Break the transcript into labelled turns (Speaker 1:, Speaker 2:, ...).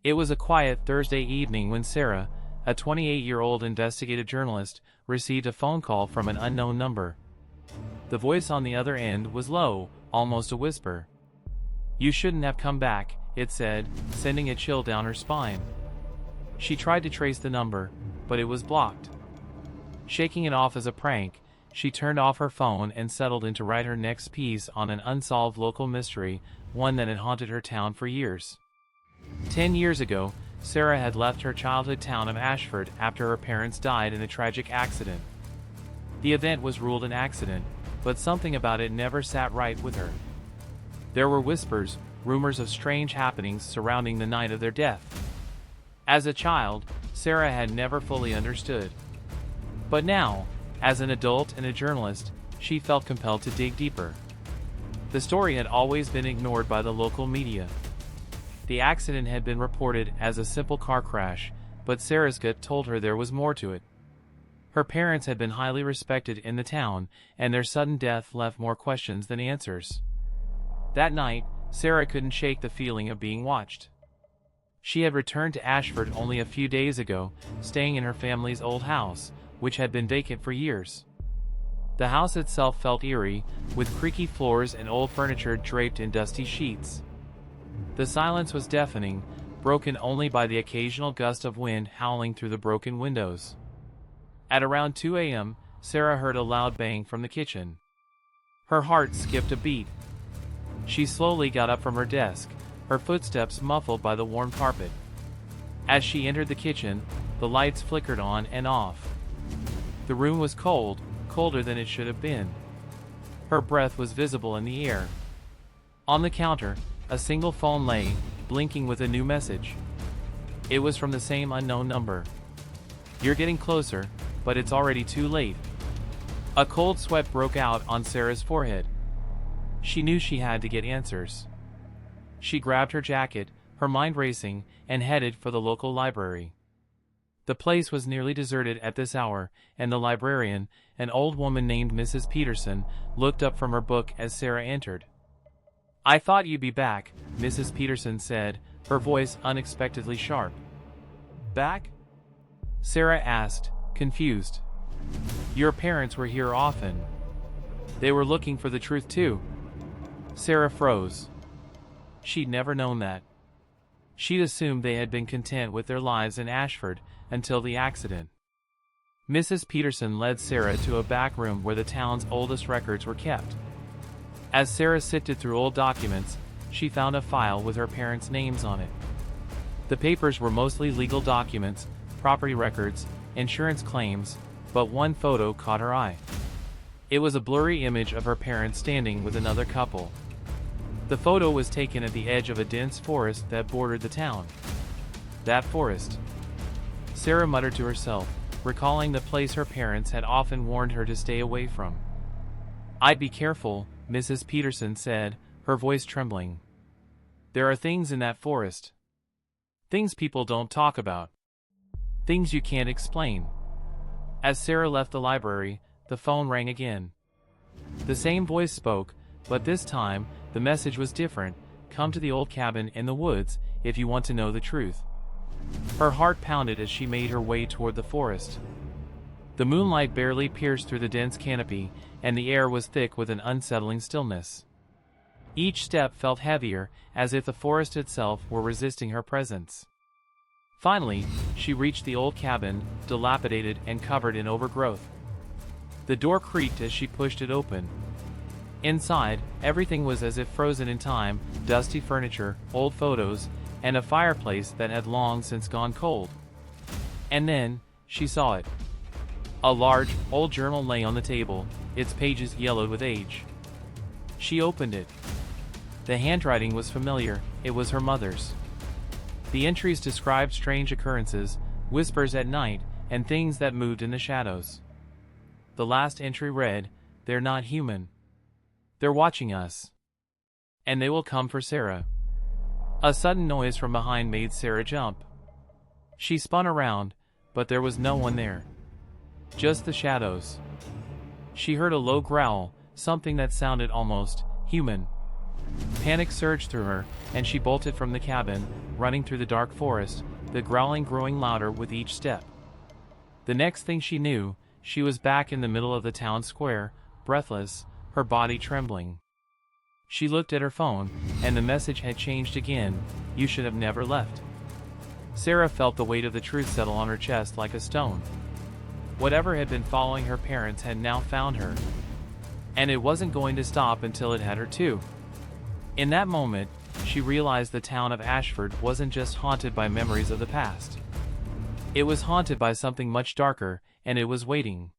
Speaker 1: It was a quiet Thursday evening when Sarah, a 28-year-old investigative journalist, received a phone call from an unknown number. The voice on the other end was low, almost a whisper. "You shouldn't have come back," it said, sending a chill down her spine. She tried to trace the number, but it was blocked. Shaking it off as a prank, she turned off her phone and settled in to write her next piece on an unsolved local mystery, one that had haunted her town for years. 10 years ago, Sarah had left her childhood town of Ashford after her parents died in a tragic accident. The event was ruled an accident, but something about it never sat right with her. There were whispers, rumors of strange happenings surrounding the night of their death. As a child, Sarah had never fully understood. But now, as an adult and a journalist, she felt compelled to dig deeper. The story had always been ignored by the local media. The accident had been reported as a simple car crash, but Sarah's gut told her there was more to it. Her parents had been highly respected in the town, and their sudden death left more questions than answers. That night, Sarah couldn't shake the feeling of being watched. She had returned to Ashford only a few days ago, staying in her family's old house, which had been vacant for years. The house itself felt eerie, with creaky floors and old furniture draped in dusty sheets. The silence was deafening, broken only by the occasional gust of wind howling through the broken windows. At around 2 a.m., Sarah heard a loud bang from the kitchen. Her heart skipped a beat. She slowly got up from her desk, her footsteps muffled by the warm carpet. As she entered the kitchen, the lights flickered on and off. The room was cold, colder than it should have been. Her breath was visible in the air. On the counter, a single phone lay, blinking with a new message. It was from the same unknown number. "You're getting closer, but it's already too late." A cold sweat broke out on Sarah's forehead. She knew she had to get answers. She grabbed her jacket, her mind racing, and headed for the local library. The place was nearly deserted at this hour, and the librarian, an old woman named Mrs. Peterson, looked up from her book as Sarah entered. "I thought you'd be back," Mrs. Peterson said, her voice unexpectedly sharp. "Back?" Sarah asked, confused. "Your parents were here often. They were looking for the truth too." Sarah froze. She'd never known that. She'd assumed they had been content with their lives in Ashford until the accident. Mrs. Peterson led Sarah to a back room where the town's oldest records were kept. As Sarah sifted through old documents, she found a file with her parents' names on it. The papers were mostly legal documents, property records, insurance claims, but one photo caught her eye. It was a blurry image of her parents standing with another couple. The photo was taken at the edge of a dense forest that bordered the town. That forest. Sarah muttered to herself, recalling the place her parents had often warned her to stay away from. "I'd be careful," Mrs. Peterson said, her voice trembling. "There are things in that forest. Things people don't talk about. Things you can't explain." As Sarah left the library, the phone rang again. The same voice spoke, but this time, the message was different. "Come to the old cabin in the woods, if you want to know the truth." Her heart pounded as she made her way toward the forest. The moonlight barely pierced through the dense canopy, and the air was thick with an unsettling stillness. Each step felt heavier, as if the forest itself were resisting her presence. Finally, she reached the old cabin, dilapidated and covered in overgrowth. The door creaked as she pushed it open. Inside, everything was as if frozen in time: dusty furniture, old photos, and a fireplace that had long since gone cold. And then, she saw it. A large, old journal lay on the table, its pages yellowed with age. She opened it. The handwriting was familiar. It was her mother's. The entries described strange occurrences, whispers at night, and things that moved in the shadows. The last entry read, "They're not human. They're watching us. And they will come for Sarah." A sudden noise from behind made Sarah jump. She spun around, but there was no one there. Just the shadows. She heard a low growl, something that sounded almost human. Panic surged through her, and she bolted from the cabin, running through the dark forest, the growling growing louder with each step. The next thing she knew, she was back in the middle of the town square, breathless, her body trembling. She looked at her phone, and the message had changed again: "You should have never left." Sarah felt the weight of the truth settle on her chest like a stone. Whatever had been following her parents had now found her. And it wasn't going to stop until it had her too. In that moment, she realized the town of Ashford wasn't just haunted by memories of the past. It was haunted by something much darker, and it was waiting.